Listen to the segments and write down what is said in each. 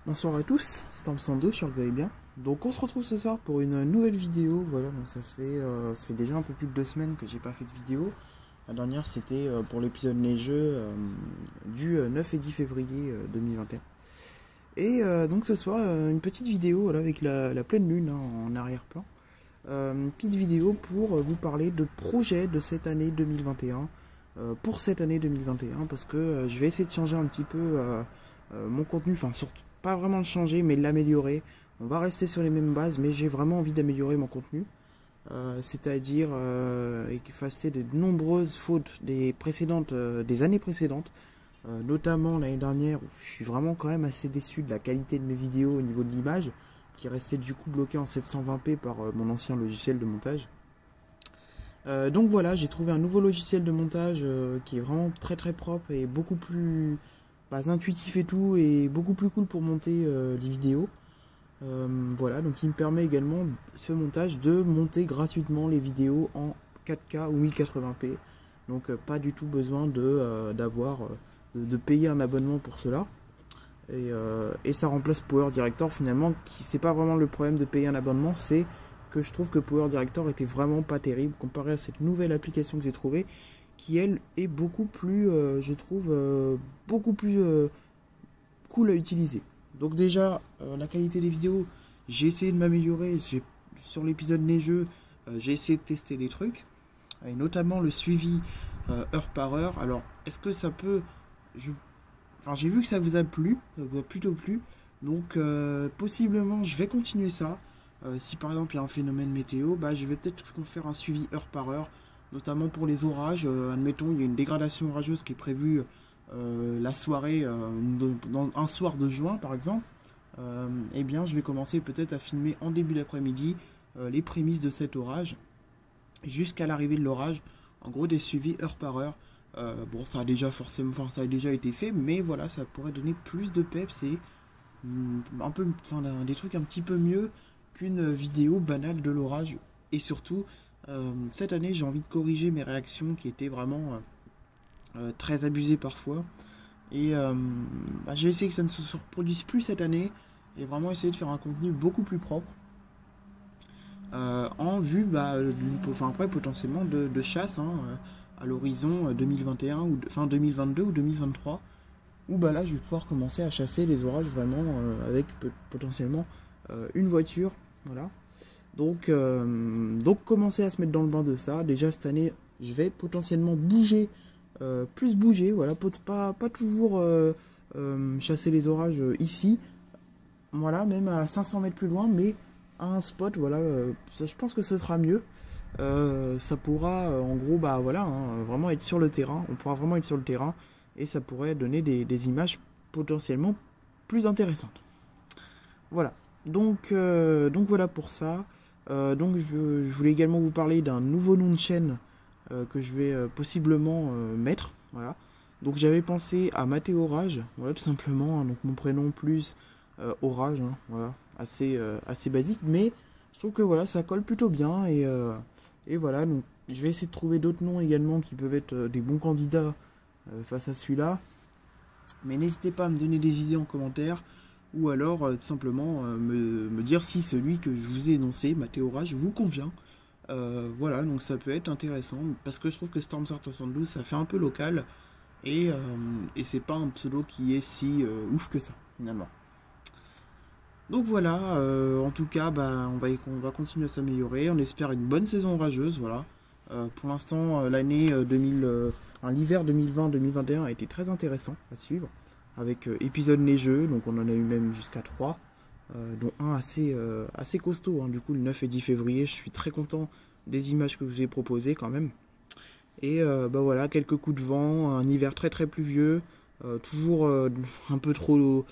Bonsoir à tous, c'est Storm62, j'espère que vous allez bien. Donc on se retrouve ce soir pour une nouvelle vidéo. Voilà, donc ça fait déjà un peu plus de 2 semaines que j'ai pas fait de vidéo. La dernière c'était pour l'épisode neigeux du 9 et 10 février 2021. Et donc ce soir une petite vidéo voilà, avec la pleine lune hein, en arrière-plan. Une petite vidéo pour vous parler de projets de cette année 2021. Pour cette année 2021 parce que je vais essayer de changer un petit peu mon contenu, enfin surtout pas vraiment de changer mais de l'améliorer. On va rester sur les mêmes bases mais j'ai vraiment envie d'améliorer mon contenu, c'est-à-dire effacer de nombreuses fautes des années précédentes, notamment l'année dernière où je suis vraiment quand même assez déçu de la qualité de mes vidéos au niveau de l'image qui restait du coup bloqué en 720p par mon ancien logiciel de montage. Donc voilà, j'ai trouvé un nouveau logiciel de montage qui est vraiment très très propre et beaucoup plus intuitif et tout, et beaucoup plus cool pour monter les vidéos. Voilà, donc il me permet également, ce montage, de monter gratuitement les vidéos en 4K ou 1080p. Donc pas du tout besoin de payer un abonnement pour cela. Et ça remplace Power Director finalement, qui c'est pas vraiment le problème de payer un abonnement, c'est que je trouve que Power Director était vraiment pas terrible comparé à cette nouvelle application que j'ai trouvée, qui elle est beaucoup plus, je trouve, beaucoup plus cool à utiliser. Donc déjà, la qualité des vidéos, j'ai essayé de m'améliorer. Sur l'épisode neigeux, j'ai essayé de tester des trucs, et notamment le suivi heure par heure. Alors, est-ce que ça peut... Enfin, j'ai vu que ça vous a plu, ça vous a plutôt plu, donc possiblement je vais continuer ça. Si par exemple il y a un phénomène météo, je vais peut-être faire un suivi heure par heure, notamment pour les orages. Admettons, il y a une dégradation orageuse qui est prévue la soirée, dans un soir de juin par exemple. Eh bien, je vais commencer peut-être à filmer en début d'après-midi les prémices de cet orage, jusqu'à l'arrivée de l'orage. En gros, des suivis heure par heure. Bon, ça a déjà été fait, mais voilà, ça pourrait donner plus de peps et des trucs un petit peu mieux qu'une vidéo banale de l'orage. Et surtout, cette année, j'ai envie de corriger mes réactions qui étaient vraiment très abusées parfois. Et j'ai essayé que ça ne se reproduise plus cette année et vraiment essayer de faire un contenu beaucoup plus propre. En vue après potentiellement de chasse à l'horizon 2021 ou fin 2022 ou 2023, où là je vais pouvoir commencer à chasser les orages vraiment avec potentiellement une voiture. Voilà, donc commencer à se mettre dans le bain de ça. Déjà cette année je vais potentiellement plus bouger, voilà, pas toujours chasser les orages ici, voilà, même à 500 mètres plus loin, mais à un spot, voilà, je pense que ce sera mieux. Ça pourra en gros vraiment être sur le terrain, on pourra vraiment être sur le terrain et ça pourrait donner des images potentiellement plus intéressantes. Voilà, donc voilà pour ça. Donc je voulais également vous parler d'un nouveau nom de chaîne que je vais possiblement mettre, voilà. Donc j'avais pensé à Mathéo Orage, voilà, tout simplement, hein, donc mon prénom plus Orage, hein, voilà, assez basique, mais je trouve que voilà, ça colle plutôt bien, et voilà, donc je vais essayer de trouver d'autres noms également qui peuvent être des bons candidats face à celui-là, mais n'hésitez pas à me donner des idées en commentaire, ou alors tout simplement me dire si celui que je vous ai énoncé, Mathéo Orage, vous convient. Voilà, donc ça peut être intéressant parce que je trouve que Storm72 ça fait un peu local, et c'est pas un pseudo qui est si ouf que ça finalement. Donc voilà, en tout cas on va continuer à s'améliorer, on espère une bonne saison orageuse. Voilà, pour l'instant l'année l'hiver 2020-2021 a été très intéressant à suivre avec épisode neigeux, donc on en a eu même jusqu'à 3. Dont un assez costaud, hein. Du coup le 9 et 10 février je suis très content des images que je vous ai proposées quand même. Et voilà, quelques coups de vent, un hiver très très pluvieux, toujours un peu trop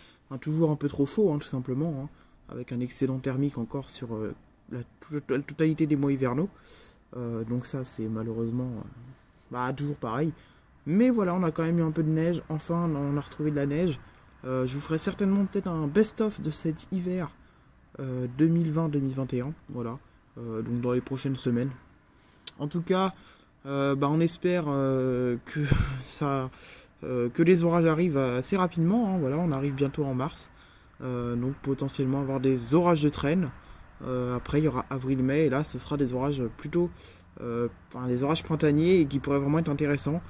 chaud hein, tout simplement, hein, avec un excédent thermique encore sur la totalité des mois hivernaux. Donc ça c'est malheureusement toujours pareil. Mais voilà, on a quand même eu un peu de neige, enfin on a retrouvé de la neige. Je vous ferai certainement peut-être un best-of de cet hiver 2020-2021, voilà, donc dans les prochaines semaines. En tout cas, on espère que les orages arrivent assez rapidement, hein, voilà, on arrive bientôt en mars. Donc potentiellement avoir des orages de traîne. Après il y aura avril-mai et là ce sera des orages plutôt des orages printaniers et qui pourraient vraiment être intéressants.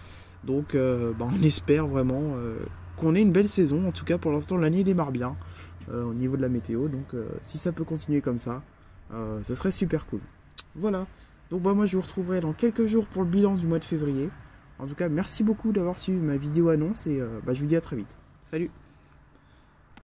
Donc on espère vraiment qu'on ait une belle saison. En tout cas pour l'instant l'année démarre bien au niveau de la météo. Donc si ça peut continuer comme ça, ce serait super cool. Voilà. Donc moi je vous retrouverai dans quelques jours pour le bilan du mois de février. En tout cas merci beaucoup d'avoir suivi ma vidéo annonce et je vous dis à très vite. Salut!